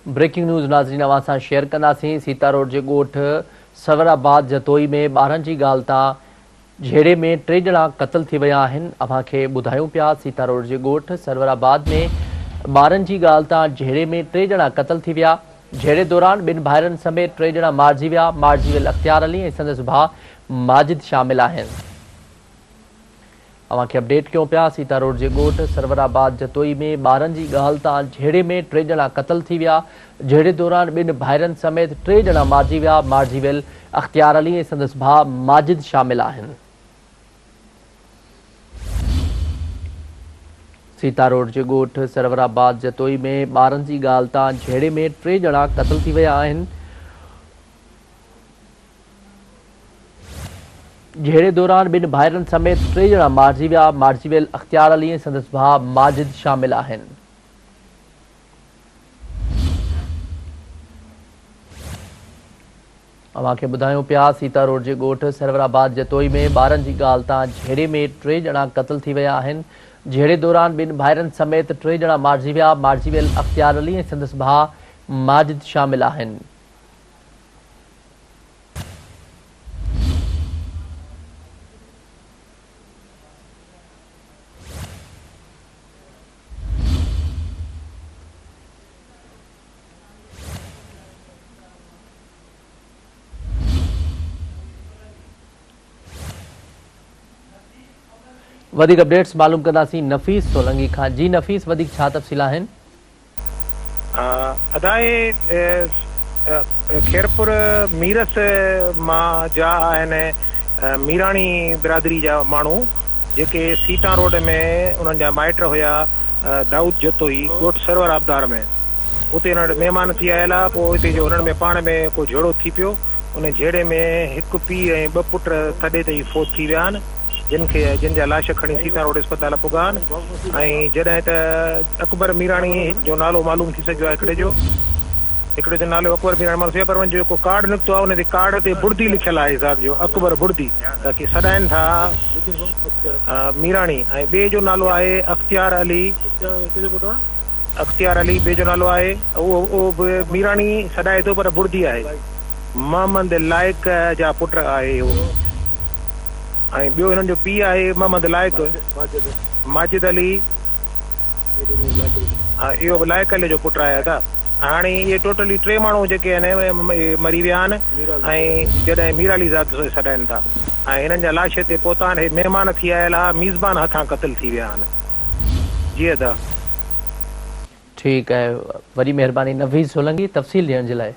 Breaking news नाज़रीन अवां सां शेयर कंदासीं। सीता रोड जे ॻोठ सवराबाद जतोई में ॿारनि जी ॻाल्हि तां झेड़े में 3 ॼणा क़त्ल थी विया आहिनि। अव्हां खे ॿुधायूं पिया सीता रोड जे ॻोठ सवराबाद में ॿारनि जी ॻाल्हि तां झेड़े में 3 ॼणा क़त्ल थी विया। झेड़े दौरान 2 भाइरनि समेत 3 ॼणा मारिजी विया। मारिजी वियल अख़्तियार अली ऐं संदसि भाउ माजिद शामिल आहिनि। अवां खे अपडेट कयूं पिया। सीता रोड जे ॻोठ सरवराबाद जतोई में ॿारनि जी ॻाल्हि तां झेड़े में 3 ॼणा क़त्ल थी विया। झेड़े दौरान 2 भाइरनि समेत 3 ॼणा मारिजी विया। मारिजी वियल अख़्तियार अली ऐं संदसि भाउ माजिद शामिल आहिनि। सीता रोड जे ॻोठ सरवराबाद जतोई में ॿारनि जी ॻाल्हि तां झेड़े में 3 ॼणा क़त्ल थी विया आहिनि। झेड़े दौरान 2 भाइरनि समेत 3 ॼणा मारिजी विया। मारिजी वियल अख़्तियार अली ऐं संदसि भाउ माजिद शामिल आहिनि। अवां खे ॿुधायूं पिया सीता रोड जे ॻोठ सरवराबाद जतोई में ॿारनि जी ॻाल्हि तां झेड़े में 3 ॼणा क़त्ल थी विया आहिनि। झेड़े दौरान 2 भाइरनि समेत 3 ॼणा मारिजी विया। मारिजी वियल अख़्तियार अली ऐं संदसि भाउ माजिद शामिल आहिनि। वधिक अपडेट्स मालूम कंदासीं नफ़ीस सोलंगी खां। जी नफ़ीस, वधिक छा तफ़सील आहिनि? अदाए खेरपुर मीरस मां जा आहिनि मीराणी बिरादरी जा माण्हू जेके सीता रोड में उन्हनि जा माइट हुया दाऊद जतोई ॻोठ सरवराबदार में। उते उन्हनि महिमान थी आयल आहे। पोइ हिते जो हुननि में पाण में को झेड़ो थी पियो। उन झेड़े में 1 पीउ ऐं 2 पुट थॾे ताईं फोत थी विया आहिनि, जिन जा लाश खणी सीता रोड अस्पताल पुॻा आहिनि। ऐं जॾहिं त अकबर मीराणी जो नालो मालूम थी सघियो आहे, हिकिड़े जो नालो अकबर मीराणी मालूम थी वियो, पर उन जेको कार्ड निकितो आहे उन ते कार्ड ते बुर्दी लिखियल आहे हिसाब जो अकबर बुर्दी, ताकी सॾाइनि था मीराणी। ऐं ॿिए जो नालो आहे अख़्तियार अली। अख़्तियार अली ॿिए जो नालो आहे, उहो बि मीराणी सॾाए थो पर बुर्दी आहे। मोहम्मद लाइक जा पुट आहे उहो। ऐं ॿियो हिननि जो पीउ आहे मोहम्मद लाइक माजिद अली, इहो बि लाइक अली जो पुटु आहे। त हाणे इहे टोटली 3 माण्हू जेके आहिनि मरी विया आहिनि। ऐं जॾहिं मीराली ज़ात सॾाइनि था ऐं हिननि जा लाश हिते पहुता आहिनि। महिमान थी आयल आहे, मीज़बान हथां क़त्ल थी विया आहिनि। जी अदा, ठीकु आहे, वॾी महिरबानी नफ़ीस सोलंगी तफ़सील ॾियण जे लाइ।